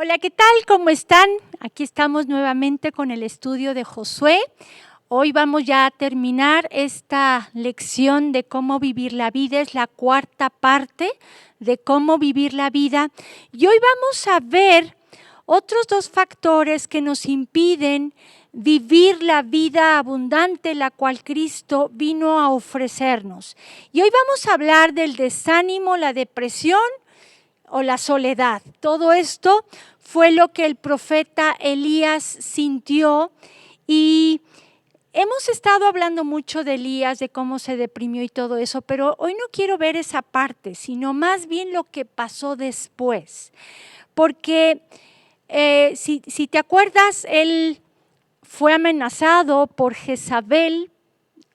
Hola, ¿qué tal? ¿Cómo están? Aquí estamos nuevamente con el estudio de Josué. Hoy vamos ya a terminar esta lección de cómo vivir la vida. Es la cuarta parte de cómo vivir la vida. Y hoy vamos a ver otros dos factores que nos impiden vivir la vida abundante, la cual Cristo vino a ofrecernos. Y hoy vamos a hablar del desánimo, la depresión o la soledad. Todo esto fue lo que el profeta Elías sintió y hemos estado hablando mucho de Elías, de cómo se deprimió y todo eso, pero hoy no quiero ver esa parte, sino más bien lo que pasó después. Porque si te acuerdas, él fue amenazado por Jezabel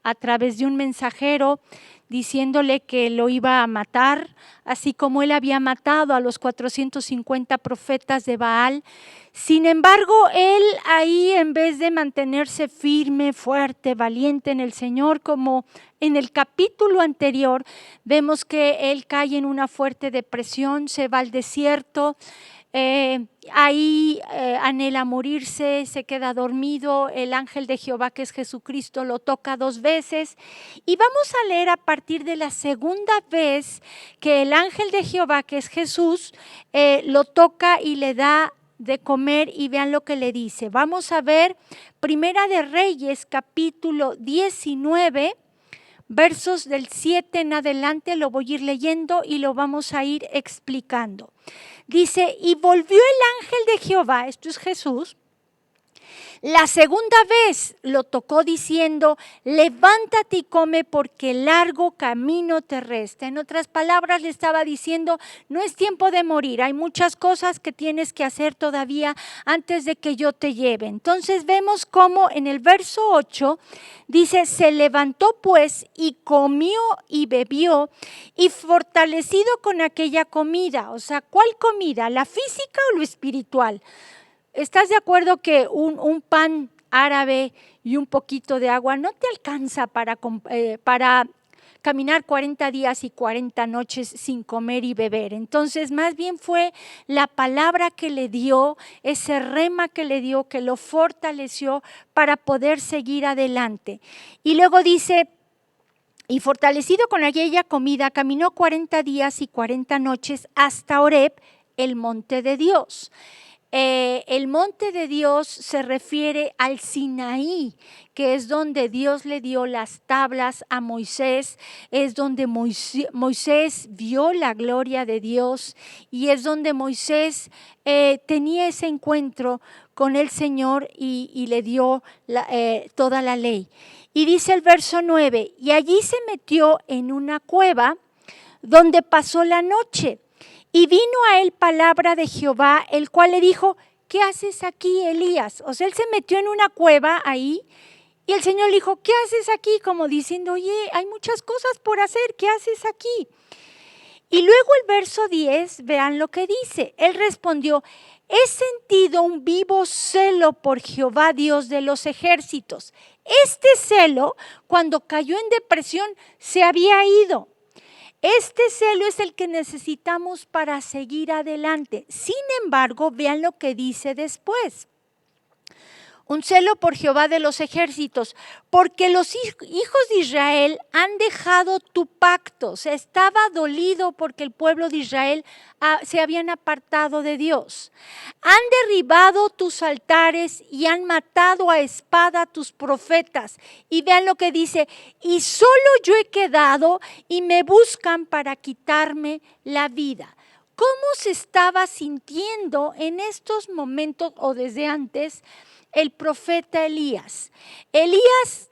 a través de un mensajero diciéndole que lo iba a matar, así como él había matado a los 450 profetas de Baal. Sin embargo, él ahí, en vez de mantenerse firme, fuerte, valiente en el Señor, como en el capítulo anterior, vemos que él cae en una fuerte depresión, se va al desierto. Ahí anhela morirse, se queda dormido, el ángel de Jehová, que es Jesucristo, lo toca 2 veces y vamos a leer a partir de la segunda vez que el ángel de Jehová, que es Jesús, lo toca y le da de comer y vean lo que le dice. Vamos a ver Primera de Reyes, capítulo 19, versos del 7 en adelante, lo voy a ir leyendo y lo vamos a ir explicando. Dice, y volvió el ángel de Jehová, esto es Jesús, la segunda vez lo tocó diciendo, levántate y come porque largo camino te resta. En otras palabras le estaba diciendo, no es tiempo de morir, hay muchas cosas que tienes que hacer todavía antes de que yo te lleve. Entonces vemos cómo en el verso 8 dice, se levantó pues y comió y bebió y fortalecido con aquella comida. O sea, ¿cuál comida? ¿La física o lo espiritual? ¿Estás de acuerdo que un pan árabe y un poquito de agua no te alcanza para caminar 40 días y 40 noches sin comer y beber? Entonces, más bien fue la palabra que le dio, ese rema que le dio, que lo fortaleció para poder seguir adelante. Y luego dice, y fortalecido con aquella comida, caminó 40 días y 40 noches hasta Horeb, el monte de Dios. El monte de Dios se refiere al Sinaí, que es donde Dios le dio las tablas a Moisés, es donde Moisés vio la gloria de Dios y es donde Moisés tenía ese encuentro con el Señor y le dio toda la ley. Y dice el verso 9, y allí se metió en una cueva donde pasó la noche. Y vino a él palabra de Jehová, el cual le dijo, ¿qué haces aquí, Elías? O sea, él se metió en una cueva ahí y el Señor le dijo, ¿qué haces aquí? Como diciendo, oye, hay muchas cosas por hacer, ¿qué haces aquí? Y luego el verso 10, vean lo que dice. Él respondió, he sentido un vivo celo por Jehová, Dios de los ejércitos. Este celo, cuando cayó en depresión, se había ido. Este celo es el que necesitamos para seguir adelante. Sin embargo, vean lo que dice después. Un celo por Jehová de los ejércitos, porque los hijos de Israel han dejado tu pacto. Se estaba dolido porque el pueblo de Israel se habían apartado de Dios. Han derribado tus altares y han matado a espada a tus profetas. Y vean lo que dice, y solo yo he quedado y me buscan para quitarme la vida. ¿Cómo se estaba sintiendo en estos momentos o desde antes el profeta Elías? Elías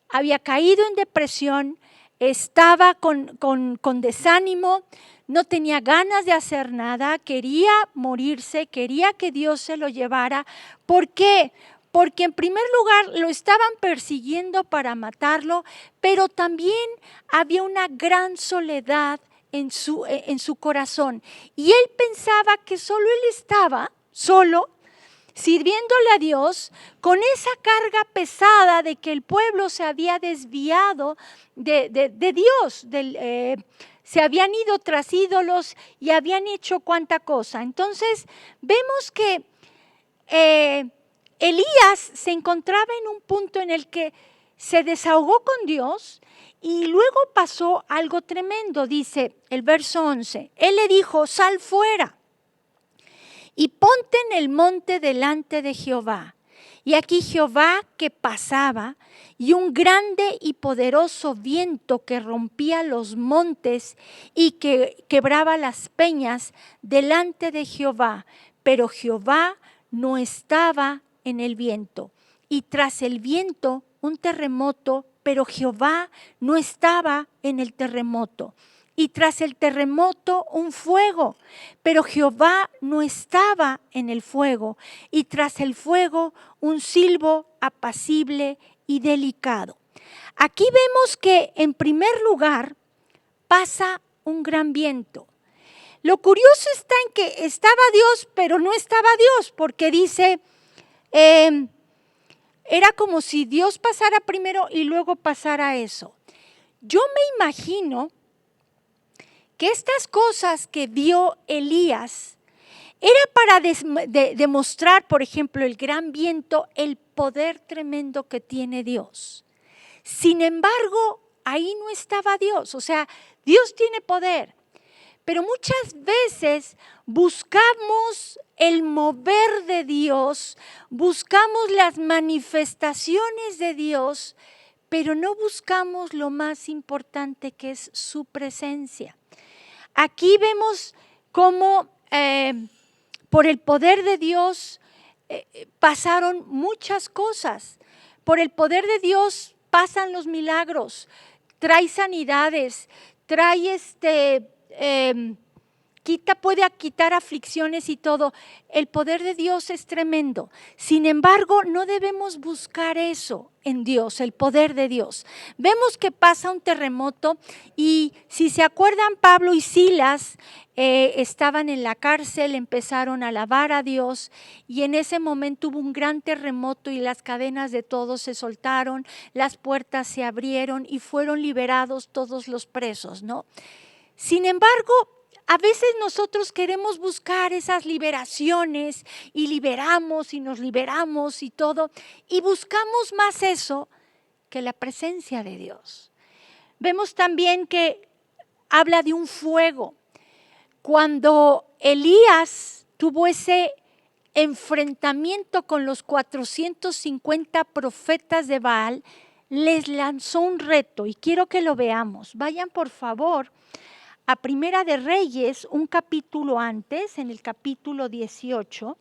había caído en depresión, estaba con desánimo, no tenía ganas de hacer nada, quería morirse, quería que Dios se lo llevara. ¿Por qué? Porque en primer lugar lo estaban persiguiendo para matarlo, pero también había una gran soledad en su corazón. Y él pensaba que solo él estaba solo, sirviéndole a Dios, con esa carga pesada de que el pueblo se había desviado de Dios, se habían ido tras ídolos y habían hecho cuánta cosa. Entonces vemos que Elías se encontraba en un punto en el que se desahogó con Dios y luego pasó algo tremendo. Dice el verso 11, él le dijo: sal fuera y ponte en el monte delante de Jehová. Y aquí Jehová que pasaba, y un grande y poderoso viento que rompía los montes y que quebraba las peñas delante de Jehová. Pero Jehová no estaba en el viento. Y tras el viento un terremoto, pero Jehová no estaba en el terremoto. Y tras el terremoto un fuego, pero Jehová no estaba en el fuego. Y tras el fuego un silbo apacible y delicado. Aquí vemos que en primer lugar pasa un gran viento. Lo curioso está en que estaba Dios, pero no estaba Dios, porque dice, era como si Dios pasara primero y luego pasara eso. Yo me imagino que estas cosas que vio Elías era para demostrar, por ejemplo, el gran viento, el poder tremendo que tiene Dios. Sin embargo, ahí no estaba Dios. O sea, Dios tiene poder, pero muchas veces buscamos el mover de Dios, buscamos las manifestaciones de Dios, pero no buscamos lo más importante, que es su presencia. Aquí vemos cómo por el poder de Dios pasaron muchas cosas. Por el poder de Dios pasan los milagros, trae sanidades, trae puede quitar aflicciones y todo. El poder de Dios es tremendo. Sin embargo, no debemos buscar eso en Dios, el poder de Dios. Vemos que pasa un terremoto y si se acuerdan, Pablo y Silas estaban en la cárcel, empezaron a alabar a Dios y en ese momento hubo un gran terremoto y las cadenas de todos se soltaron, las puertas se abrieron y fueron liberados todos los presos, ¿no? Sin embargo, a veces nosotros queremos buscar esas liberaciones y liberamos y nos liberamos y todo, y buscamos más eso que la presencia de Dios. Vemos también que habla de un fuego. Cuando Elías tuvo ese enfrentamiento con los 450 profetas de Baal, les lanzó un reto y quiero que lo veamos. Vayan por favor a Primera de Reyes, un capítulo antes, en el capítulo 18,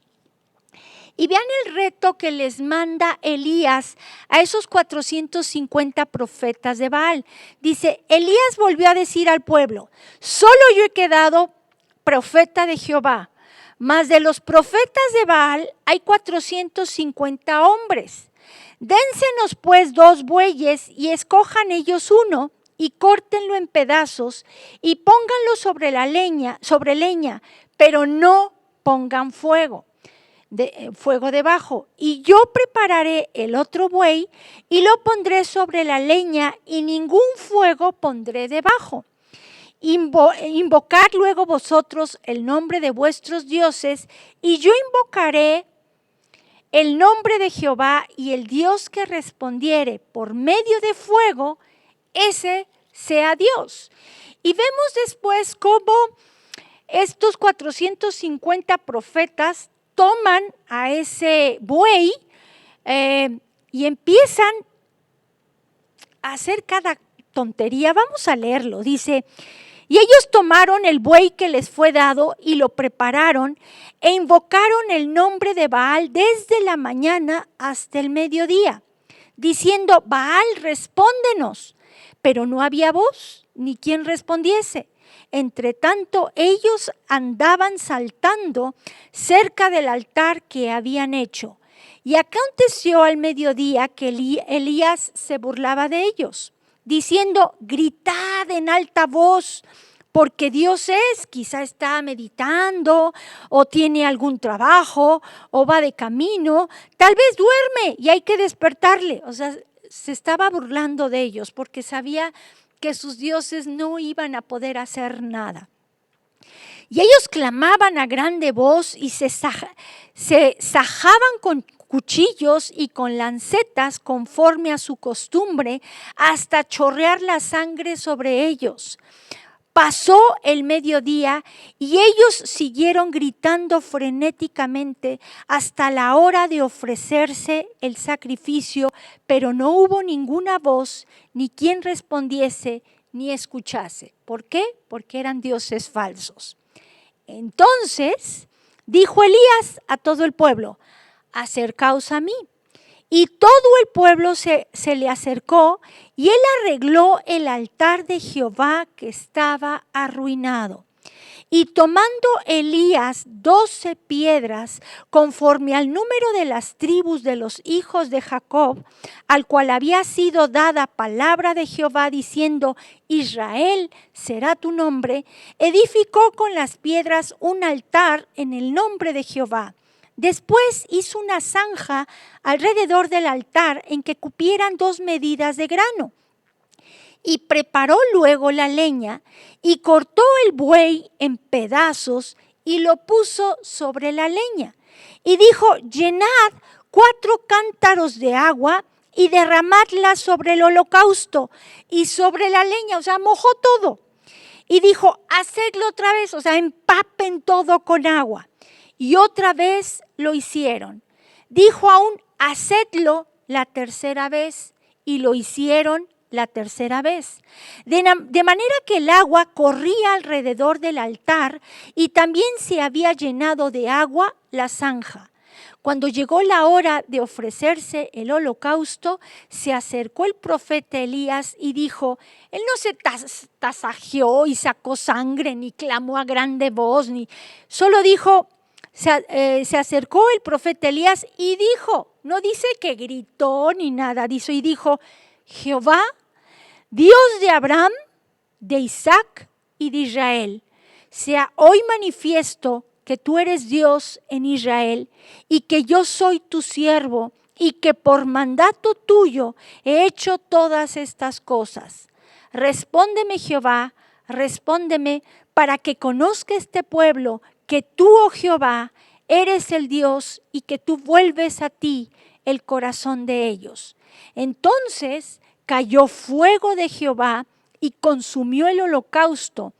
y vean el reto que les manda Elías a esos 450 profetas de Baal. Dice, Elías volvió a decir al pueblo, solo yo he quedado profeta de Jehová, mas de los profetas de Baal hay 450 hombres. Dénsenos pues 2 bueyes y escojan ellos uno, y córtenlo en pedazos y pónganlo sobre leña, pero no pongan fuego debajo. Y yo prepararé el otro buey y lo pondré sobre la leña y ningún fuego pondré debajo. Invocad luego vosotros el nombre de vuestros dioses y yo invocaré el nombre de Jehová, y el Dios que respondiere por medio de fuego, ese sea Dios. Y vemos después cómo estos 450 profetas toman a ese buey y empiezan a hacer cada tontería. Vamos a leerlo. Dice, y ellos tomaron el buey que les fue dado y lo prepararon e invocaron el nombre de Baal desde la mañana hasta el mediodía, diciendo, Baal, respóndenos. Pero no había voz, ni quien respondiese. Entre tanto, ellos andaban saltando cerca del altar que habían hecho. Y aconteció al mediodía que Elías se burlaba de ellos, diciendo, gritad en alta voz, porque Dios quizá está meditando, o tiene algún trabajo, o va de camino, tal vez duerme y hay que despertarle. O sea, se estaba burlando de ellos porque sabía que sus dioses no iban a poder hacer nada. Y ellos clamaban a grande voz y se sajaban con cuchillos y con lancetas conforme a su costumbre hasta chorrear la sangre sobre ellos. Pasó el mediodía y ellos siguieron gritando frenéticamente hasta la hora de ofrecerse el sacrificio, pero no hubo ninguna voz, ni quien respondiese, ni escuchase. ¿Por qué? Porque eran dioses falsos. Entonces dijo Elías a todo el pueblo: acercaos a mí. Y todo el pueblo se le acercó y él arregló el altar de Jehová que estaba arruinado. Y tomando Elías 12 piedras, conforme al número de las tribus de los hijos de Jacob, al cual había sido dada palabra de Jehová diciendo: Israel será tu nombre, edificó con las piedras un altar en el nombre de Jehová. Después hizo una zanja alrededor del altar en que cupieran 2 medidas de grano. Y preparó luego la leña y cortó el buey en pedazos y lo puso sobre la leña. Y dijo: llenad 4 cántaros de agua y derramadla sobre el holocausto y sobre la leña. O sea, mojó todo. Y dijo: hacedlo otra vez, o sea, empapen todo con agua. Y otra vez lo hicieron. Dijo aún: hacedlo la tercera vez. Y lo hicieron la tercera vez. De manera que el agua corría alrededor del altar y también se había llenado de agua la zanja. Cuando llegó la hora de ofrecerse el holocausto, se acercó el profeta Elías y dijo: él no se tasajeó y sacó sangre, ni clamó a grande voz, ni solo dijo. Se acercó el profeta Elías y dijo, no dice que gritó ni nada, dice y dijo: Jehová, Dios de Abraham, de Isaac y de Israel, sea hoy manifiesto que tú eres Dios en Israel y que yo soy tu siervo y que por mandato tuyo he hecho todas estas cosas. Respóndeme, Jehová, respóndeme, para que conozca este pueblo que tú, oh Jehová, eres el Dios y que tú vuelves a ti el corazón de ellos. Entonces cayó fuego de Jehová y consumió el holocausto,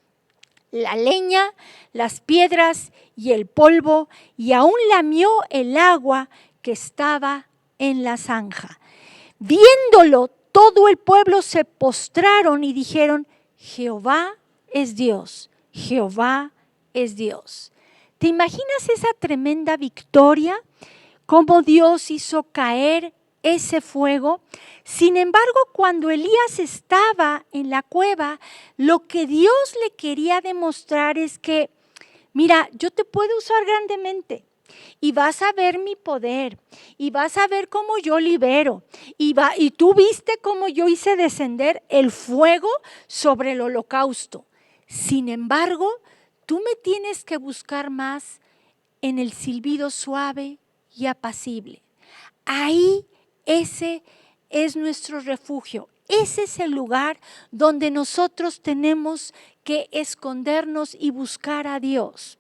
la leña, las piedras y el polvo, y aún lamió el agua que estaba en la zanja. Viéndolo, todo el pueblo se postraron y dijeron: Jehová es Dios, Jehová es Dios. ¿Te imaginas esa tremenda victoria? ¿Cómo Dios hizo caer ese fuego? Sin embargo, cuando Elías estaba en la cueva, lo que Dios le quería demostrar es que, mira, yo te puedo usar grandemente y vas a ver mi poder y vas a ver cómo yo libero y tú viste cómo yo hice descender el fuego sobre el holocausto. Sin embargo, tú me tienes que buscar más en el silbido suave y apacible. Ahí ese es nuestro refugio. Ese es el lugar donde nosotros tenemos que escondernos y buscar a Dios.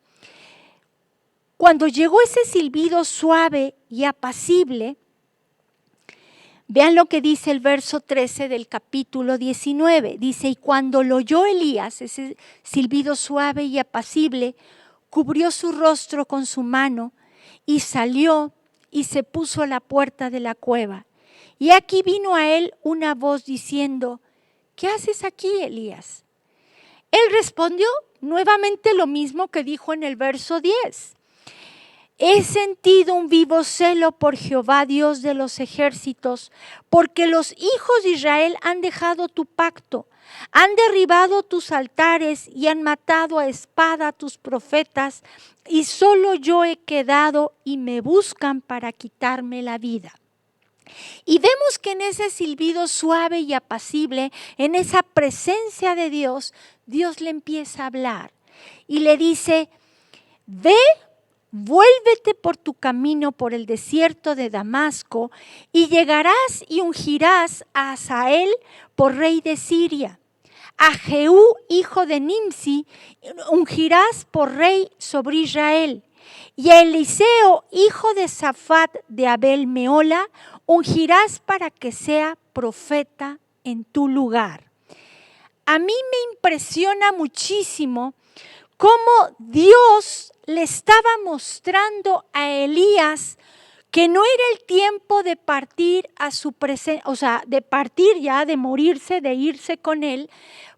Cuando llegó ese silbido suave y apacible, vean lo que dice el verso 13 del capítulo 19. Dice: y cuando lo oyó Elías, ese silbido suave y apacible, cubrió su rostro con su mano y salió y se puso a la puerta de la cueva. Y aquí vino a él una voz diciendo: ¿qué haces aquí, Elías? Él respondió nuevamente lo mismo que dijo en el verso 10. He sentido un vivo celo por Jehová, Dios de los ejércitos, porque los hijos de Israel han dejado tu pacto, han derribado tus altares y han matado a espada a tus profetas, y solo yo he quedado y me buscan para quitarme la vida. Y vemos que en ese silbido suave y apacible, en esa presencia de Dios, Dios le empieza a hablar y le dice: ve, vuélvete por tu camino por el desierto de Damasco y llegarás y ungirás a Hazael por rey de Siria. a Jehú, hijo de Nimsi, ungirás por rey sobre Israel. Y a Eliseo, hijo de Safat de Abel Meola, ungirás para que sea profeta en tu lugar. A mí me impresiona muchísimo cómo Dios le estaba mostrando a Elías que no era el tiempo de partir a su presencia, o sea, de partir ya, de morirse, de irse con él,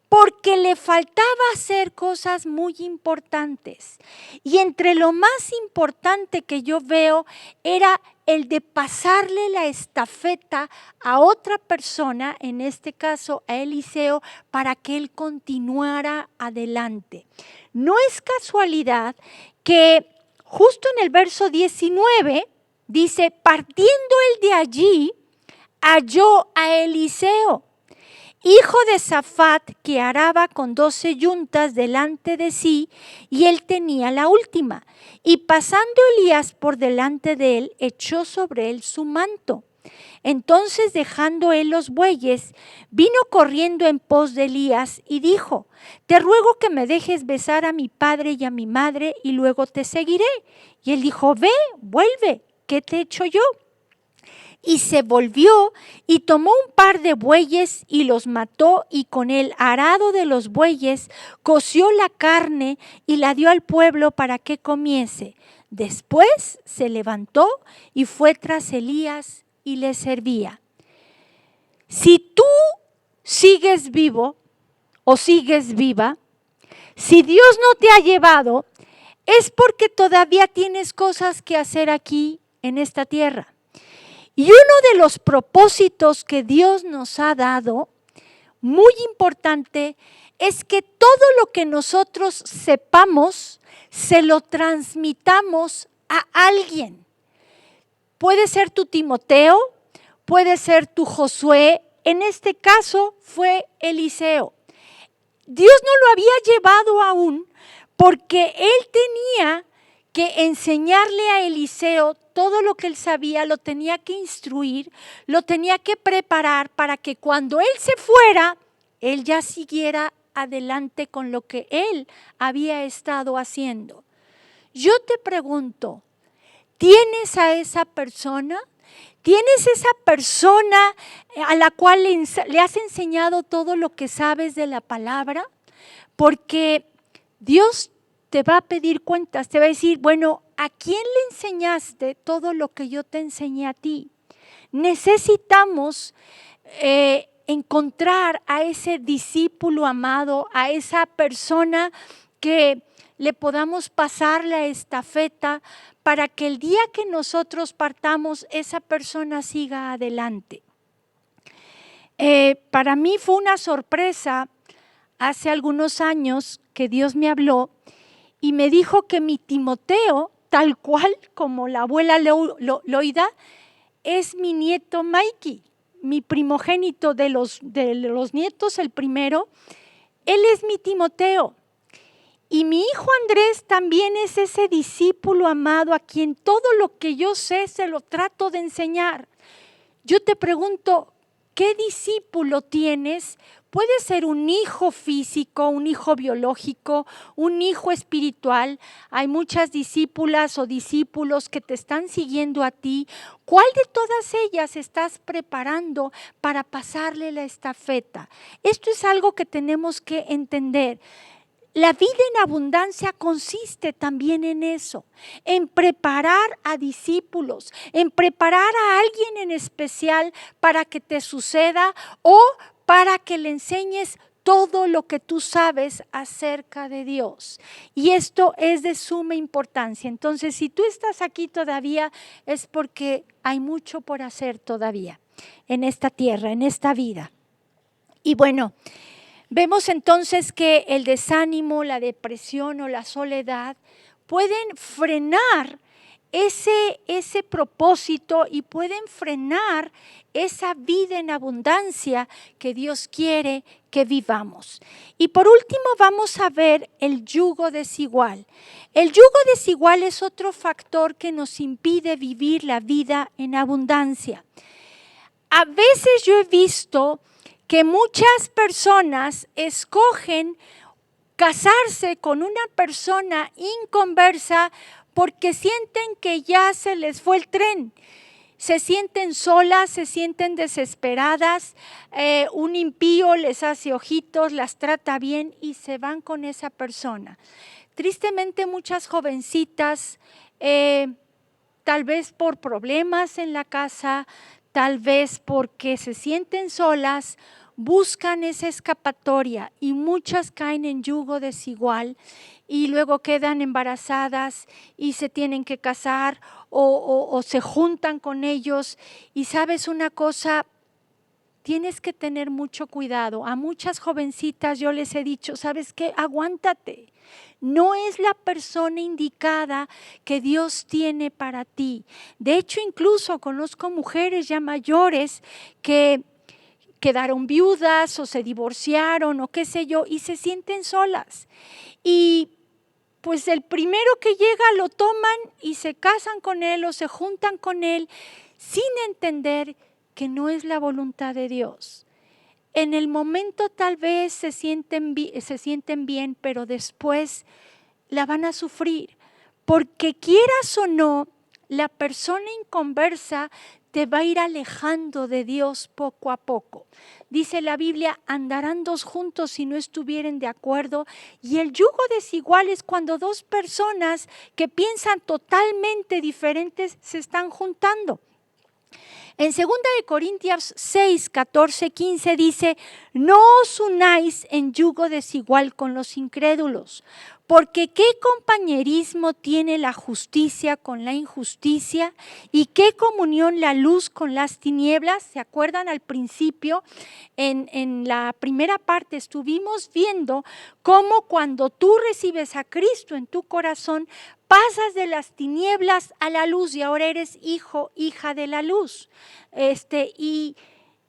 porque le faltaba hacer cosas muy importantes. Y entre lo más importante que yo veo era el de pasarle la estafeta a otra persona, en este caso a Eliseo, para que él continuara adelante. No es casualidad que justo en el verso 19 dice, partiendo él de allí, halló a Eliseo, hijo de Safat, que araba con 12 yuntas delante de sí, y él tenía la última. Y pasando Elías por delante de él, echó sobre él su manto. Entonces, dejando él los bueyes, vino corriendo en pos de Elías y dijo, te ruego que me dejes besar a mi padre y a mi madre, y luego te seguiré. Y él dijo, ve, vuelve, ¿qué te he hecho yo? Y se volvió y tomó un par de bueyes y los mató, y con el arado de los bueyes coció la carne y la dio al pueblo para que comiese. Después se levantó y fue tras Elías y le servía. Si tú sigues vivo o sigues viva, si Dios no te ha llevado, es porque todavía tienes cosas que hacer aquí en esta tierra. Y uno de los propósitos que Dios nos ha dado, muy importante, es que todo lo que nosotros sepamos, se lo transmitamos a alguien. Puede ser tu Timoteo, puede ser tu Josué, en este caso fue Eliseo. Dios no lo había llevado aún porque él tenía que enseñarle a Eliseo todo lo que él sabía, lo tenía que instruir, lo tenía que preparar para que cuando él se fuera, él ya siguiera adelante con lo que él había estado haciendo. Yo te pregunto, ¿tienes a esa persona? ¿Tienes esa persona a la cual le has enseñado todo lo que sabes de la palabra? Porque Dios te va a pedir cuentas, te va a decir, bueno, ¿a quién le enseñaste todo lo que yo te enseñé a ti? Necesitamos encontrar a ese discípulo amado, a esa persona que le podamos pasar la estafeta para que el día que nosotros partamos, esa persona siga adelante. Para mí fue una sorpresa hace algunos años que Dios me habló y me dijo que mi Timoteo, tal cual como la abuela Loida, es mi nieto Mikey, mi primogénito de los nietos, el primero. Él es mi Timoteo. Y mi hijo Andrés también es ese discípulo amado a quien todo lo que yo sé se lo trato de enseñar. Yo te pregunto, ¿qué discípulo tienes? Puede ser un hijo físico, un hijo biológico, un hijo espiritual. Hay muchas discípulas o discípulos que te están siguiendo a ti. ¿Cuál de todas ellas estás preparando para pasarle la estafeta? Esto es algo que tenemos que entender. La vida en abundancia consiste también en eso, en preparar a discípulos, en preparar a alguien en especial para que te suceda o para que le enseñes todo lo que tú sabes acerca de Dios. Y esto es de suma importancia. Entonces, si tú estás aquí todavía, es porque hay mucho por hacer todavía en esta tierra, en esta vida. Y bueno, vemos entonces que el desánimo, la depresión o la soledad pueden frenar ese propósito y pueden frenar esa vida en abundancia que Dios quiere que vivamos. Y por último vamos a ver el yugo desigual. El yugo desigual es otro factor que nos impide vivir la vida en abundancia. A veces yo he visto que muchas personas escogen casarse con una persona inconversa porque sienten que ya se les fue el tren. Se sienten solas, se sienten desesperadas, un impío les hace ojitos, las trata bien y se van con esa persona. Tristemente muchas jovencitas, tal vez por problemas en la casa, tal vez porque se sienten solas, buscan esa escapatoria y muchas caen en yugo desigual y luego quedan embarazadas y se tienen que casar o se juntan con ellos. Y sabes una cosa, tienes que tener mucho cuidado. A muchas jovencitas yo les he dicho, ¿sabes qué? Aguántate. No es la persona indicada que Dios tiene para ti. De hecho, incluso conozco mujeres ya mayores que quedaron viudas o se divorciaron o qué sé yo y se sienten solas. Y pues el primero que llega lo toman y se casan con él o se juntan con él sin entender que no es la voluntad de Dios. En el momento tal vez se sienten bien, pero después la van a sufrir, porque quieras o no, la persona inconversa te va a ir alejando de Dios poco a poco. Dice la Biblia, andarán dos juntos si no estuvieren de acuerdo, y el yugo desigual es cuando dos personas que piensan totalmente diferentes se están juntando. En 2 Corintios 6, 14, 15 dice, no os unáis en yugo desigual con los incrédulos, porque ¿qué compañerismo tiene la justicia con la injusticia? ¿Y qué comunión la luz con las tinieblas? ¿Se acuerdan al principio? En la primera parte estuvimos viendo cómo cuando tú recibes a Cristo en tu corazón, pasas de las tinieblas a la luz y ahora eres hijo, hija de la luz. Y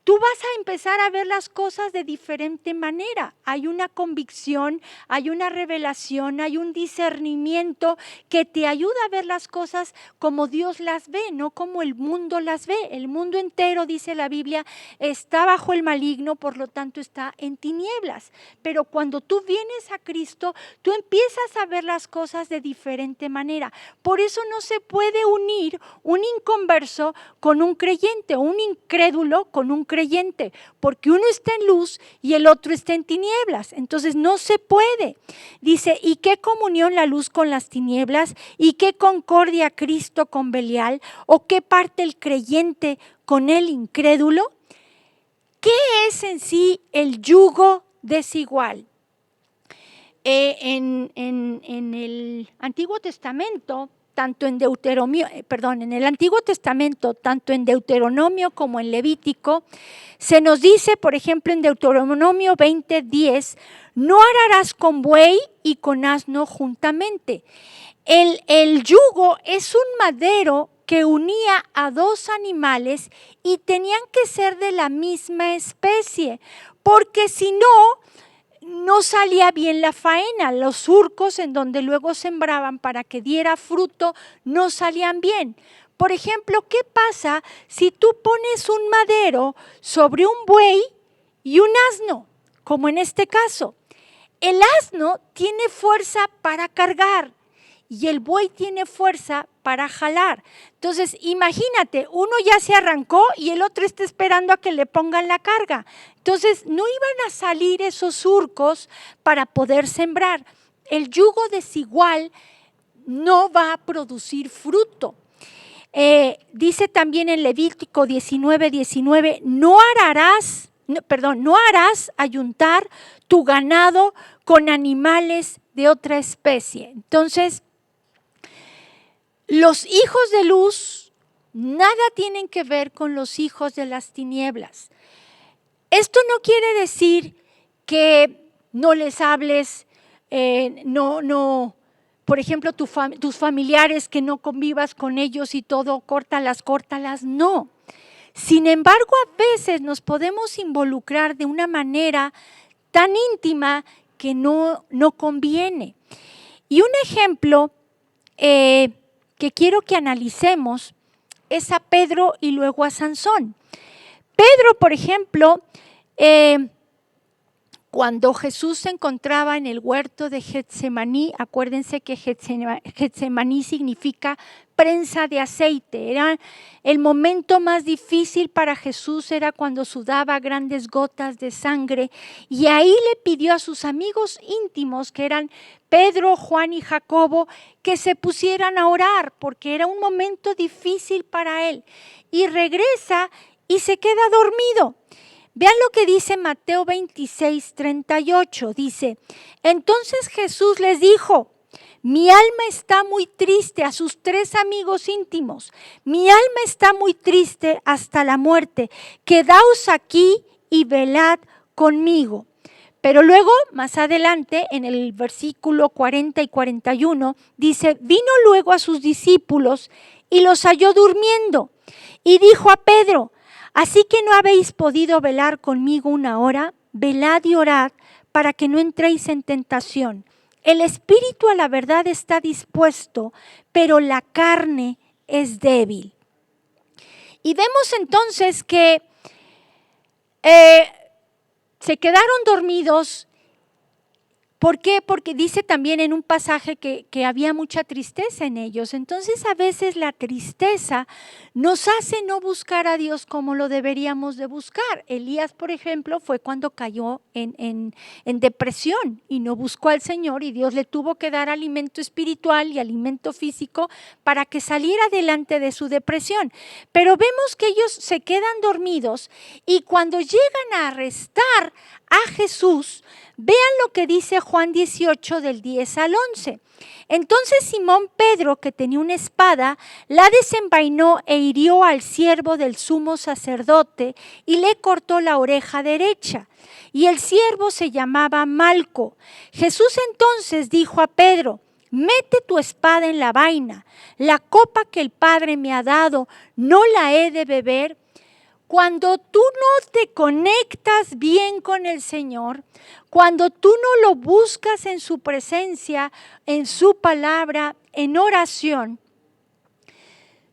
tú vas a empezar a ver las cosas de diferente manera. Hay una convicción, hay una revelación, hay un discernimiento que te ayuda a ver las cosas como Dios las ve, no como el mundo las ve. El mundo entero, dice la Biblia, está bajo el maligno, por lo tanto está en tinieblas. Pero cuando tú vienes a Cristo, tú empiezas a ver las cosas de diferente manera. Por eso no se puede unir un inconverso con un creyente, un incrédulo con un creyente, porque uno está en luz y el otro está en tinieblas. Entonces no se puede. Dice, ¿y qué comunión la luz con las tinieblas? ¿Y qué concordia Cristo con Belial? ¿O qué parte el creyente con el incrédulo? ¿Qué es en sí el yugo desigual? En el Antiguo Testamento, en el Antiguo Testamento, tanto en Deuteronomio como en Levítico, se nos dice, por ejemplo, en Deuteronomio 20:10, no ararás con buey y con asno juntamente. El yugo es un madero que unía a dos animales y tenían que ser de la misma especie, porque si no salía bien la faena. Los surcos en donde luego sembraban para que diera fruto no salían bien. Por ejemplo, ¿qué pasa si tú pones un madero sobre un buey y un asno, como en este caso? El asno tiene fuerza para cargar y el buey tiene fuerza para jalar. Entonces, imagínate, uno ya se arrancó y el otro está esperando a que le pongan la carga. Entonces, no iban a salir esos surcos para poder sembrar. El yugo desigual no va a producir fruto. Dice también en Levítico 19:19, no harás ayuntar tu ganado con animales de otra especie. Entonces, los hijos de luz nada tienen que ver con los hijos de las tinieblas. Esto no quiere decir que no les hables, por ejemplo, tus familiares, que no convivas con ellos y todo, córtalas, no. Sin embargo, a veces nos podemos involucrar de una manera tan íntima que no conviene. Y un ejemplo que quiero que analicemos es a Pedro y luego a Sansón. Pedro, por ejemplo, Cuando Jesús se encontraba en el huerto de Getsemaní, acuérdense que Getsemaní significa prensa de aceite. Era el momento más difícil para Jesús, era cuando sudaba grandes gotas de sangre, y ahí le pidió a sus amigos íntimos, que eran Pedro, Juan y Jacobo, que se pusieran a orar, porque era un momento difícil para él. Y regresa y se queda dormido. Vean lo que dice Mateo 26, 38. Dice: entonces Jesús les dijo: mi alma está muy triste, a sus 3 amigos íntimos. Mi alma está muy triste hasta la muerte. Quedaos aquí y velad conmigo. Pero luego, más adelante, en el versículo 40 y 41, dice: vino luego a sus discípulos y los halló durmiendo. Y dijo a Pedro: así que no habéis podido velar conmigo 1 hora, velad y orad para que no entréis en tentación. El espíritu a la verdad está dispuesto, pero la carne es débil. Y vemos entonces que se quedaron dormidos. ¿Por qué? Porque dice también en un pasaje que había mucha tristeza en ellos. Entonces a veces la tristeza nos hace no buscar a Dios como lo deberíamos de buscar. Elías, por ejemplo, fue cuando cayó en depresión y no buscó al Señor, y Dios le tuvo que dar alimento espiritual y alimento físico para que saliera adelante de su depresión. Pero vemos que ellos se quedan dormidos, y cuando llegan a arrestar a Jesús, vean lo que dice Juan 18 del 10 al 11. Entonces Simón Pedro, que tenía una espada, la desenvainó e hirió al siervo del sumo sacerdote y le cortó la oreja derecha. Y el siervo se llamaba Malco. Jesús entonces dijo a Pedro: mete tu espada en la vaina. La copa que el Padre me ha dado, ¿no la he de beber? Cuando tú no te conectas bien con el Señor, cuando tú no lo buscas en su presencia, en su palabra, en oración,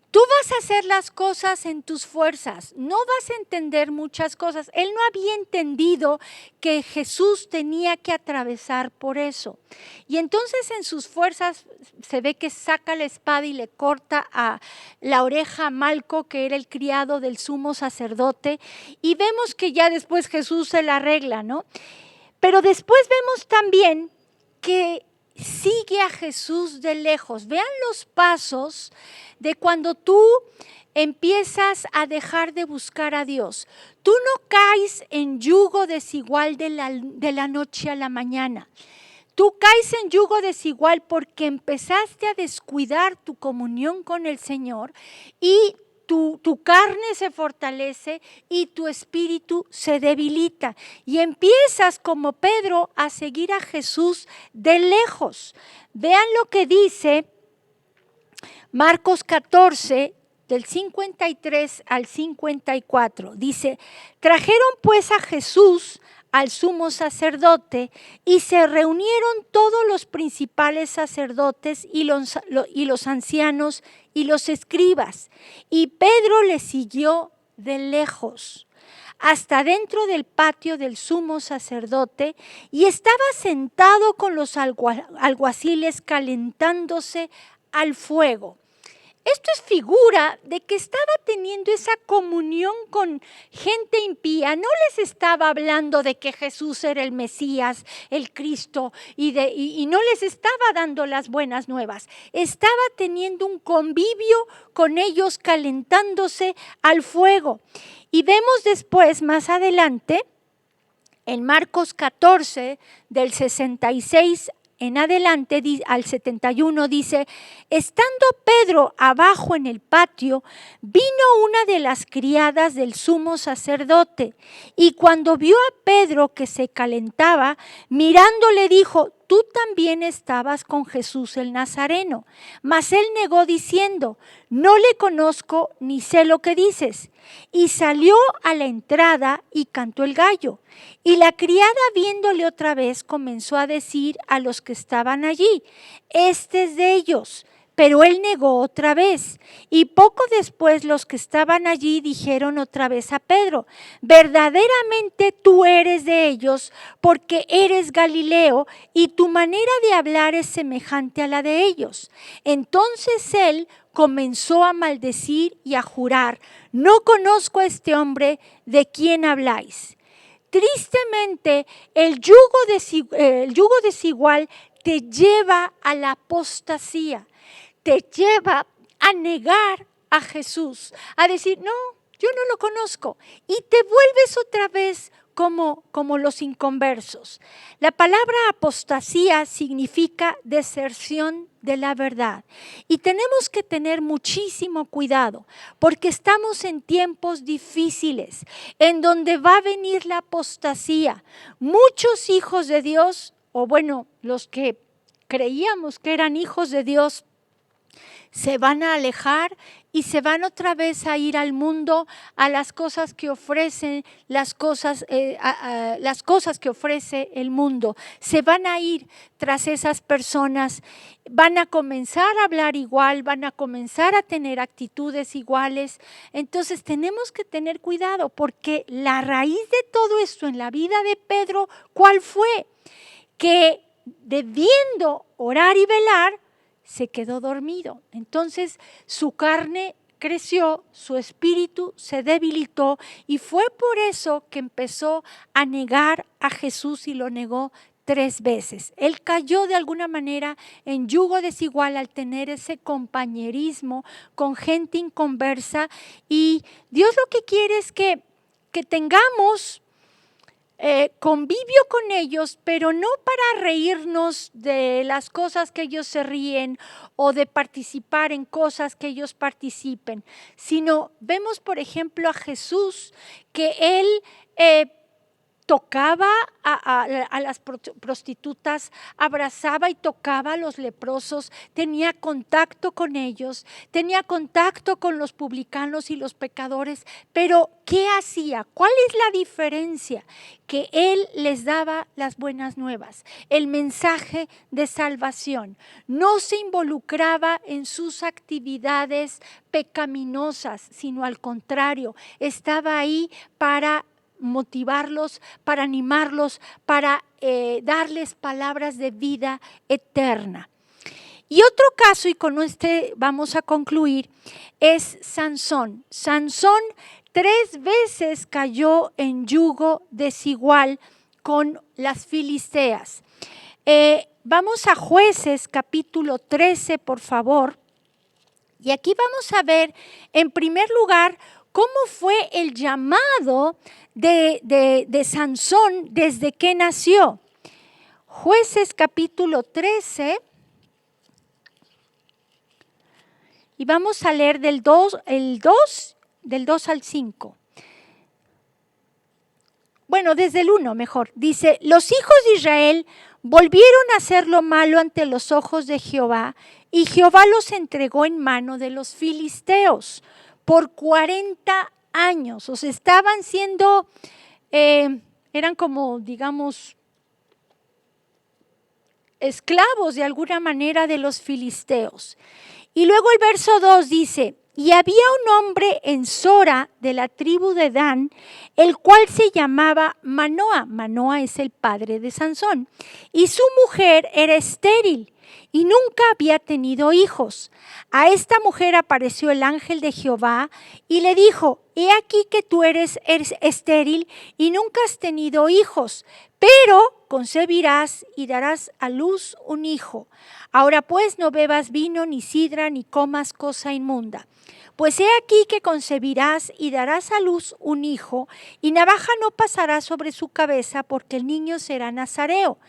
tú vas a hacer las cosas en tus fuerzas, no vas a entender muchas cosas. Él no había entendido que Jesús tenía que atravesar por eso. Y entonces en sus fuerzas se ve que saca la espada y le corta a la oreja a Malco, que era el criado del sumo sacerdote. Y vemos que ya después Jesús se la arregla, ¿no? Pero después vemos también que sigue a Jesús de lejos. Vean los pasos de cuando tú empiezas a dejar de buscar a Dios. Tú no caes en yugo desigual de la noche a la mañana. Tú caes en yugo desigual porque empezaste a descuidar tu comunión con el Señor, y tu carne se fortalece y tu espíritu se debilita. Y empiezas, como Pedro, a seguir a Jesús de lejos. Vean lo que dice Marcos 14, del 53 al 54. Dice: trajeron pues a Jesús al sumo sacerdote, y se reunieron todos los principales sacerdotes y los ancianos y los escribas. Y Pedro le siguió de lejos hasta dentro del patio del sumo sacerdote, y estaba sentado con los alguaciles calentándose al fuego. Esto es figura de que estaba teniendo esa comunión con gente impía. No les estaba hablando de que Jesús era el Mesías, el Cristo, y no les estaba dando las buenas nuevas. Estaba teniendo un convivio con ellos, calentándose al fuego. Y vemos después, más adelante, en Marcos 14, del 66 en adelante, al 71, dice: estando Pedro abajo en el patio, vino una de las criadas del sumo sacerdote, y cuando vio a Pedro que se calentaba, mirándole dijo: tú también estabas con Jesús el Nazareno. Mas él negó diciendo: no le conozco ni sé lo que dices. Y salió a la entrada y cantó el gallo. Y la criada, viéndole otra vez, comenzó a decir a los que estaban allí: este es de ellos. Pero él negó otra vez. Y poco después los que estaban allí dijeron otra vez a Pedro: verdaderamente tú eres de ellos, porque eres Galileo y tu manera de hablar es semejante a la de ellos. Entonces él comenzó a maldecir y a jurar: no conozco a este hombre de quien habláis. Tristemente, el yugo desigual te lleva a la apostasía, te lleva a negar a Jesús, a decir: no, yo no lo conozco, y te vuelves otra vez como los inconversos. La palabra apostasía significa deserción de la verdad, y tenemos que tener muchísimo cuidado porque estamos en tiempos difíciles en donde va a venir la apostasía. Muchos hijos de Dios, o bueno, los que creíamos que eran hijos de Dios, se van a alejar y se van otra vez a ir al mundo, a las cosas que ofrecen, las cosas que ofrece el mundo. Se van a ir tras esas personas, van a comenzar a hablar igual, van a comenzar a tener actitudes iguales. Entonces tenemos que tener cuidado, porque la raíz de todo esto en la vida de Pedro, ¿cuál fue? Que debiendo orar y velar, se quedó dormido. Entonces su carne creció, su espíritu se debilitó, y fue por eso que empezó a negar a Jesús y lo negó 3 veces. Él cayó de alguna manera en yugo desigual al tener ese compañerismo con gente inconversa, y Dios lo que quiere es que tengamos convivio con ellos, pero no para reírnos de las cosas que ellos se ríen o de participar en cosas que ellos participen, sino vemos, por ejemplo, a Jesús, que él tocaba a las prostitutas, abrazaba y tocaba a los leprosos, tenía contacto con ellos, tenía contacto con los publicanos y los pecadores. Pero ¿qué hacía? ¿Cuál es la diferencia? Que él les daba las buenas nuevas, el mensaje de salvación. No se involucraba en sus actividades pecaminosas, sino al contrario, estaba ahí para motivarlos, para animarlos, para darles palabras de vida eterna. Y otro caso, y con este vamos a concluir, es Sansón. Sansón 3 veces cayó en yugo desigual con las filisteas. Vamos a Jueces capítulo 13, por favor. Y aquí vamos a ver, en primer lugar, cómo fue el llamado de Sansón desde que nació. Jueces capítulo 13, y vamos a leer del 2 al 5. Bueno, desde el 1 mejor. Dice: los hijos de Israel volvieron a hacer lo malo ante los ojos de Jehová, y Jehová los entregó en mano de los filisteos por 40 años. O sea, estaban siendo, eran como, digamos, esclavos de alguna manera de los filisteos. Y luego el verso 2 dice: y había un hombre en Sora de la tribu de Dan, el cual se llamaba Manoa. Manoa es el padre de Sansón. Y su mujer era estéril y nunca había tenido hijos. A esta mujer apareció el ángel de Jehová y le dijo: he aquí que tú eres estéril y nunca has tenido hijos, pero concebirás y darás a luz un hijo. Ahora pues no bebas vino, ni sidra, ni comas cosa inmunda. Pues he aquí que concebirás y darás a luz un hijo, y navaja no pasará sobre su cabeza, porque el niño será nazareo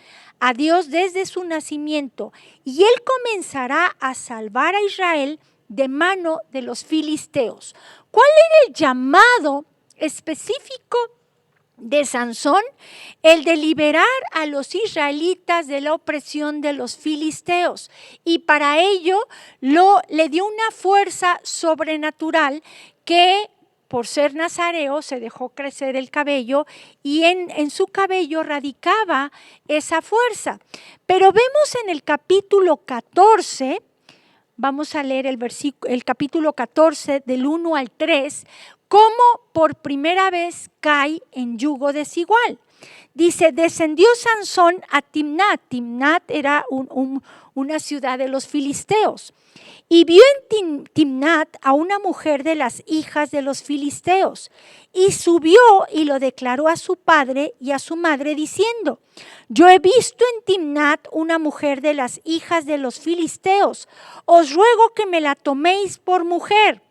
a Dios desde su nacimiento, y él comenzará a salvar a Israel de mano de los filisteos. ¿Cuál era el llamado específico de Sansón? El de liberar a los israelitas de la opresión de los filisteos, y para ello le dio una fuerza sobrenatural que, por ser nazareo, se dejó crecer el cabello, y en su cabello radicaba esa fuerza. Pero vemos en el capítulo 14, vamos a leer el capítulo 14 del 1 al 3, cómo por primera vez cae en yugo desigual. Dice, descendió Sansón a Timnat. Timnat era una ciudad de los filisteos. Y vio en Timnat a una mujer de las hijas de los filisteos. Y subió y lo declaró a su padre y a su madre diciendo, yo he visto en Timnat una mujer de las hijas de los filisteos. Os ruego que me la toméis por mujer.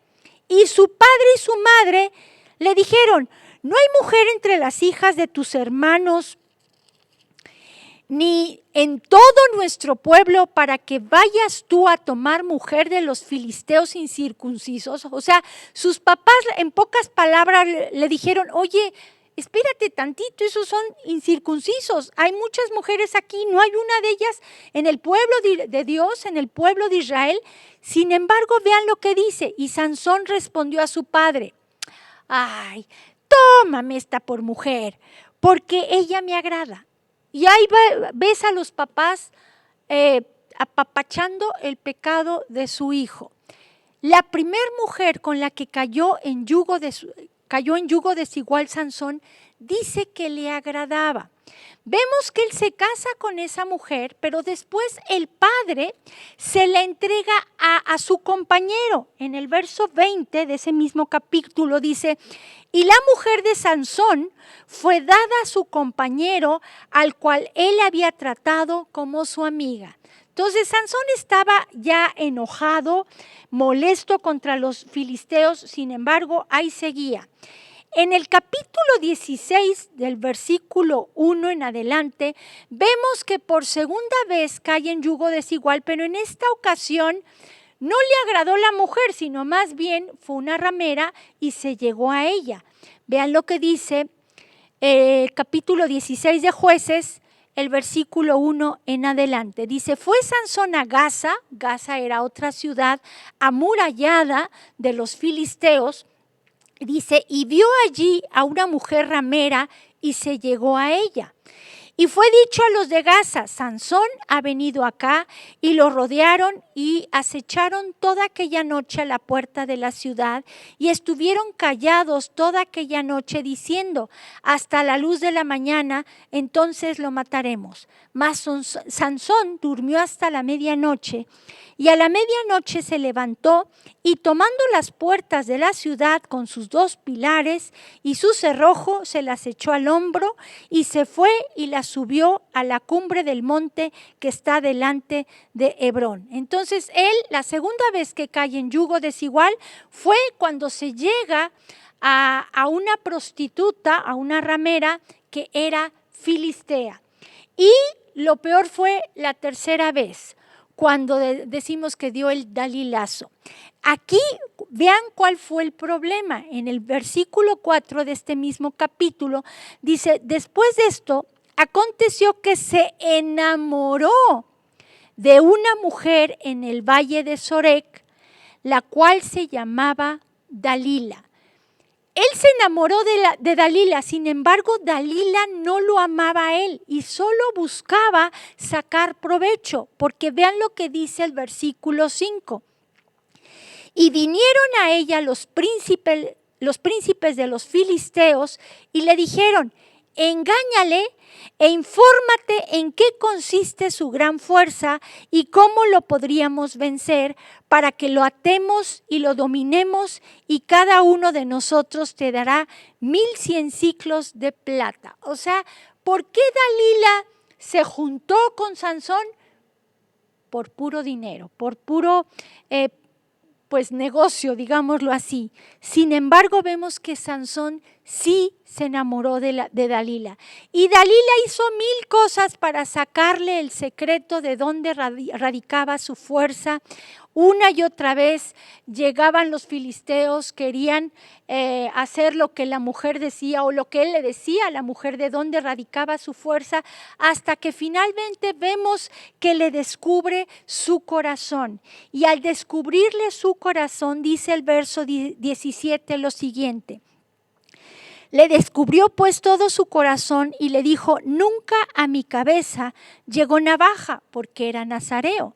Y su padre y su madre le dijeron, no hay mujer entre las hijas de tus hermanos, ni en todo nuestro pueblo para que vayas tú a tomar mujer de los filisteos incircuncisos. O sea, sus papás en pocas palabras le dijeron, oye, espérate tantito, esos son incircuncisos. Hay muchas mujeres aquí, no hay una de ellas en el pueblo de Dios, en el pueblo de Israel. Sin embargo, vean lo que dice. Y Sansón respondió a su padre, ay, tómame esta por mujer, porque ella me agrada. Y ahí ves a los papás apapachando el pecado de su hijo. La primer mujer con la que cayó en yugo desigual Sansón, dice que le agradaba. Vemos que él se casa con esa mujer, pero después el padre se la entrega a su compañero. En el verso 20 de ese mismo capítulo dice, y la mujer de Sansón fue dada a su compañero, al cual él había tratado como su amiga. Entonces Sansón estaba ya enojado, molesto contra los filisteos, sin embargo, ahí seguía. En el capítulo 16 del versículo 1 en adelante, vemos que por segunda vez cae en yugo desigual, pero en esta ocasión no le agradó la mujer, sino más bien fue una ramera y se llegó a ella. Vean lo que dice el capítulo 16 de Jueces, el versículo 1 en adelante. Dice, fue Sansón a Gaza, Gaza era otra ciudad amurallada de los filisteos, dice, y vio allí a una mujer ramera y se llegó a ella. Y fue dicho a los de Gaza, Sansón ha venido acá, y lo rodearon y acecharon toda aquella noche a la puerta de la ciudad y estuvieron callados toda aquella noche diciendo, hasta la luz de la mañana, entonces lo mataremos. Mas Sansón durmió hasta la medianoche y a la medianoche se levantó y tomando las puertas de la ciudad con sus dos pilares y su cerrojo, se las echó al hombro y se fue y las subió a la cumbre del monte que está delante de Hebrón. Entonces él, la segunda vez que cae en yugo desigual, fue cuando se llega a una prostituta, a una ramera que era filistea. Y lo peor fue la tercera vez, cuando decimos que dio el dalilazo. Aquí vean cuál fue el problema. En el versículo 4 de este mismo capítulo dice, después de esto, aconteció que se enamoró de una mujer en el valle de Sorek, la cual se llamaba Dalila. Él se enamoró de Dalila, sin embargo, Dalila no lo amaba a él y solo buscaba sacar provecho, porque vean lo que dice el versículo 5. Y vinieron a ella los príncipes de los filisteos y le dijeron, engáñale e infórmate en qué consiste su gran fuerza y cómo lo podríamos vencer para que lo atemos y lo dominemos y cada uno de nosotros te dará 1100 siclos de plata. O sea, ¿por qué Dalila se juntó con Sansón? Por puro dinero, por puro negocio, digámoslo así. Sin embargo, vemos que Sansón sí se enamoró de Dalila. Y Dalila hizo 1000 cosas para sacarle el secreto de dónde radicaba su fuerza. Una y otra vez llegaban los filisteos, querían hacer lo que la mujer decía o lo que él le decía a la mujer de dónde radicaba su fuerza, hasta que finalmente vemos que le descubre su corazón. Y al descubrirle su corazón, dice el verso 17 lo siguiente. Le descubrió pues todo su corazón y le dijo, nunca a mi cabeza llegó navaja, porque era nazareo.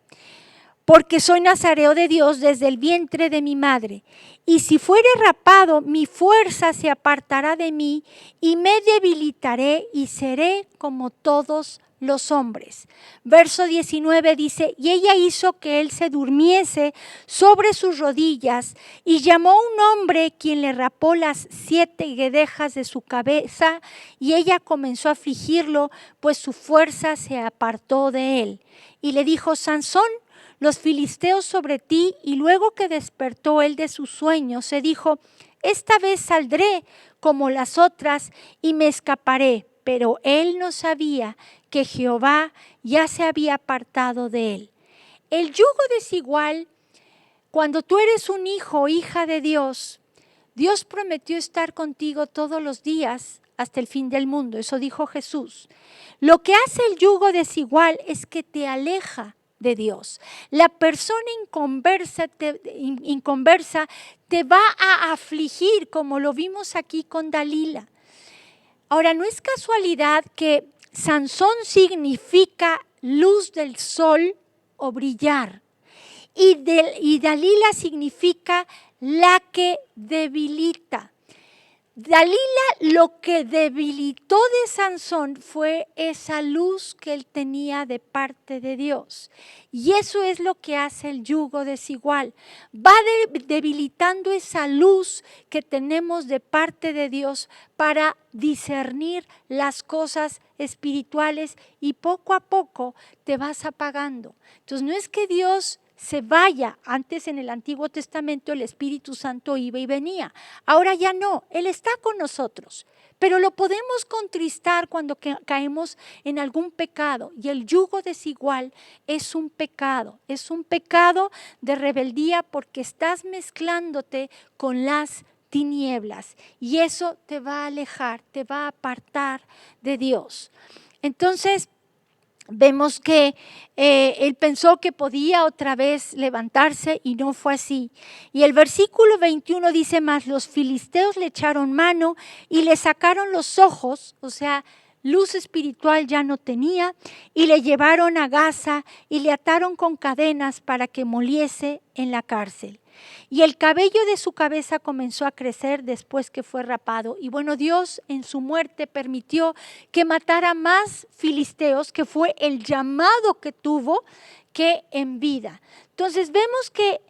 porque soy nazareo de Dios desde el vientre de mi madre. Y si fuere rapado, mi fuerza se apartará de mí y me debilitaré y seré como todos los hombres. Verso 19 dice, y ella hizo que él se durmiese sobre sus rodillas y llamó a un hombre quien le rapó las 7 guedejas de su cabeza, y ella comenzó a afligirlo, pues su fuerza se apartó de él. Y le dijo, Sansón, los filisteos sobre ti. Y luego que despertó él de su sueño, se dijo, esta vez saldré como las otras y me escaparé. Pero él no sabía que Jehová ya se había apartado de él. El yugo desigual, cuando tú eres un hijo o hija de Dios, Dios prometió estar contigo todos los días hasta el fin del mundo. Eso dijo Jesús. Lo que hace el yugo desigual es que te aleja de Dios. La persona inconversa te va a afligir, como lo vimos aquí con Dalila. Ahora, no es casualidad que Sansón significa luz del sol o brillar, y Dalila significa la que debilita. Dalila, lo que debilitó de Sansón fue esa luz que él tenía de parte de Dios. Y eso es lo que hace el yugo desigual. Va debilitando esa luz que tenemos de parte de Dios para discernir las cosas espirituales, y poco a poco te vas apagando. Entonces no es que Dios se vaya. Antes, en el Antiguo Testamento, el Espíritu Santo iba y venía. Ahora ya no, Él está con nosotros, pero lo podemos contristar cuando caemos en algún pecado, y el yugo desigual es un pecado de rebeldía, porque estás mezclándote con las tinieblas, y eso te va a alejar, te va a apartar de Dios. Entonces, vemos que él pensó que podía otra vez levantarse, y no fue así. Y el versículo 21 dice más, los filisteos le echaron mano y le sacaron los ojos, o sea, luz espiritual ya no tenía, y le llevaron a Gaza y le ataron con cadenas para que moliese en la cárcel. Y el cabello de su cabeza comenzó a crecer después que fue rapado. Y bueno, Dios en su muerte permitió que matara más filisteos, que fue el llamado que tuvo, que en vida. Entonces vemos que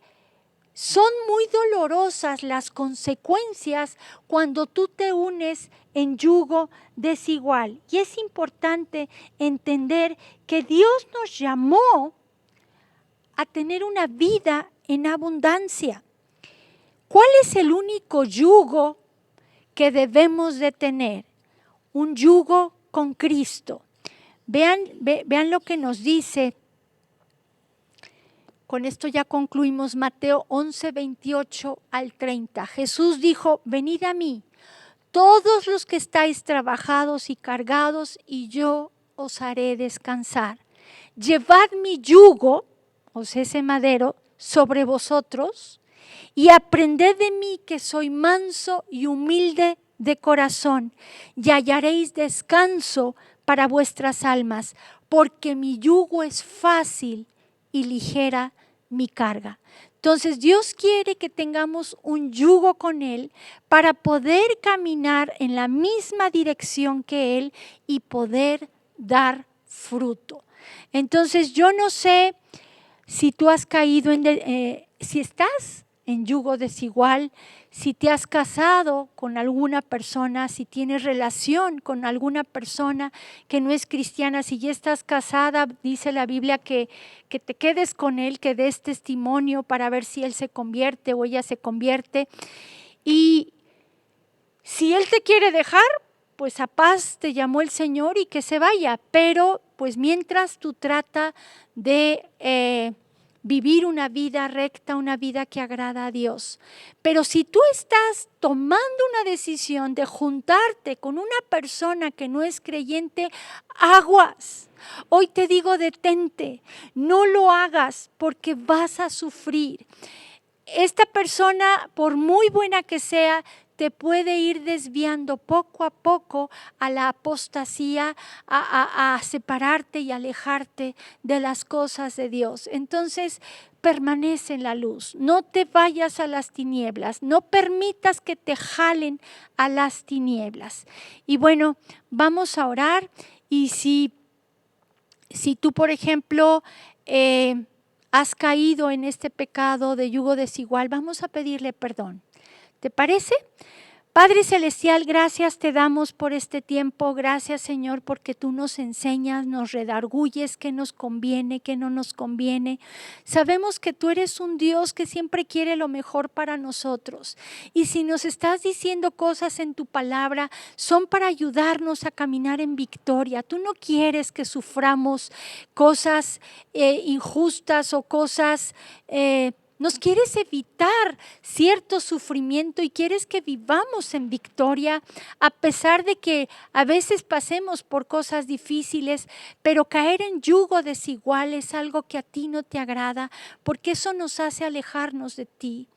son muy dolorosas las consecuencias cuando tú te unes en yugo desigual. Y es importante entender que Dios nos llamó a tener una vida en abundancia. ¿Cuál es el único yugo que debemos de tener? Un yugo con Cristo. Vean lo que nos dice. Con esto ya concluimos Mateo 11, 28 al 30. Jesús dijo, venid a mí, todos los que estáis trabajados y cargados, y yo os haré descansar. Llevad mi yugo, o sea, ese madero, sobre vosotros, y aprended de mí, que soy manso y humilde de corazón, y hallaréis descanso para vuestras almas, porque mi yugo es fácil y ligera mi carga. Entonces Dios quiere que tengamos un yugo con Él para poder caminar en la misma dirección que Él y poder dar fruto. Entonces yo no sé si tú has caído si estás en yugo desigual, si te has casado con alguna persona, si tienes relación con alguna persona que no es cristiana. Si ya estás casada, dice la Biblia que te quedes con él, que des testimonio para ver si él se convierte o ella se convierte. Y si él te quiere dejar, pues a paz te llamó el Señor y que se vaya. Pero pues mientras tú trata de vivir una vida recta, una vida que agrada a Dios. Pero si tú estás tomando una decisión de juntarte con una persona que no es creyente, aguas. Hoy te digo, detente, no lo hagas, porque vas a sufrir. Esta persona, por muy buena que sea, te puede ir desviando poco a poco a la apostasía, a separarte y alejarte de las cosas de Dios. Entonces, permanece en la luz, no te vayas a las tinieblas, no permitas que te jalen a las tinieblas. Y bueno, vamos a orar. Y si tú, por ejemplo, has caído en este pecado de yugo desigual, vamos a pedirle perdón. ¿Te parece? Padre Celestial, gracias te damos por este tiempo. Gracias, Señor, porque tú nos enseñas, nos redarguyes qué nos conviene, qué no nos conviene. Sabemos que tú eres un Dios que siempre quiere lo mejor para nosotros. Y si nos estás diciendo cosas en tu palabra, son para ayudarnos a caminar en victoria. Tú no quieres que suframos cosas injustas o cosas nos quieres evitar cierto sufrimiento y quieres que vivamos en victoria a pesar de que a veces pasemos por cosas difíciles, pero caer en yugo desigual es algo que a ti no te agrada porque eso nos hace alejarnos de ti.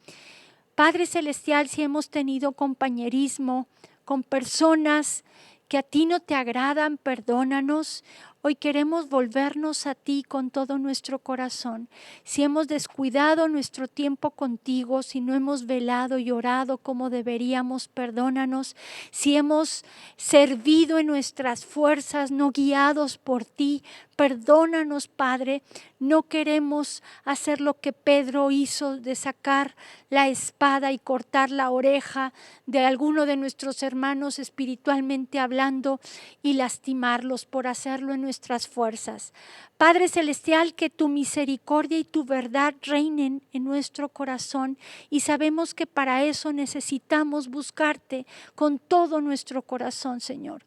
Padre Celestial, si hemos tenido compañerismo con personas que a ti no te agradan, perdónanos. Hoy queremos volvernos a ti con todo nuestro corazón. Si hemos descuidado nuestro tiempo contigo, si no hemos velado y orado como deberíamos, perdónanos. Si hemos servido en nuestras fuerzas, no guiados por ti, perdónanos, Padre. No queremos hacer lo que Pedro hizo de sacar la espada y cortar la oreja de alguno de nuestros hermanos espiritualmente hablando y lastimarlos por hacerlo en nuestras fuerzas. Padre Celestial, que tu misericordia y tu verdad reinen en nuestro corazón y sabemos que para eso necesitamos buscarte con todo nuestro corazón, Señor.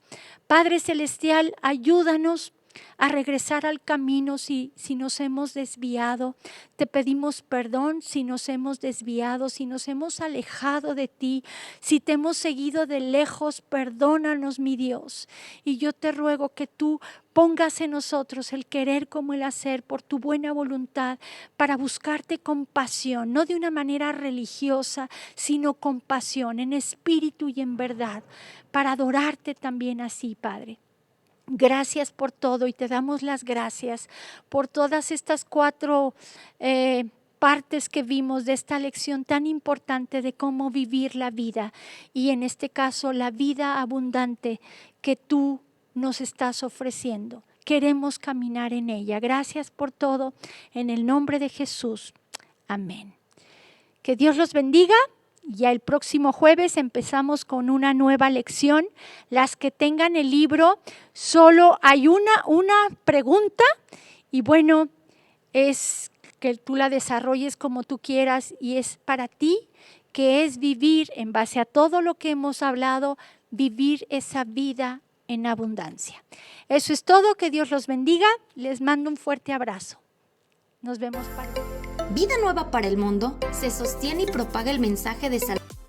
Padre Celestial, ayúdanos a regresar al camino si nos hemos desviado. Te pedimos perdón si nos hemos desviado, si nos hemos alejado de ti, si te hemos seguido de lejos, perdónanos, mi Dios. Y yo te ruego que tú pongas en nosotros el querer como el hacer por tu buena voluntad para buscarte con pasión, no de una manera religiosa, sino con pasión, en espíritu y en verdad, para adorarte también así, Padre. Gracias por todo y te damos las gracias por todas estas 4 partes que vimos de esta lección tan importante de cómo vivir la vida y en este caso la vida abundante que tú nos estás ofreciendo. Queremos caminar en ella. Gracias por todo. En el nombre de Jesús. Amén. Que Dios los bendiga. Ya el próximo jueves empezamos con una nueva lección. Las que tengan el libro, solo hay una pregunta y bueno, es que tú la desarrolles como tú quieras y es para ti, que es vivir en base a todo lo que hemos hablado, vivir esa vida en abundancia. Eso es todo, que Dios los bendiga. Les mando un fuerte abrazo. Nos vemos para... Vida Nueva para el Mundo se sostiene y propaga el mensaje de salvación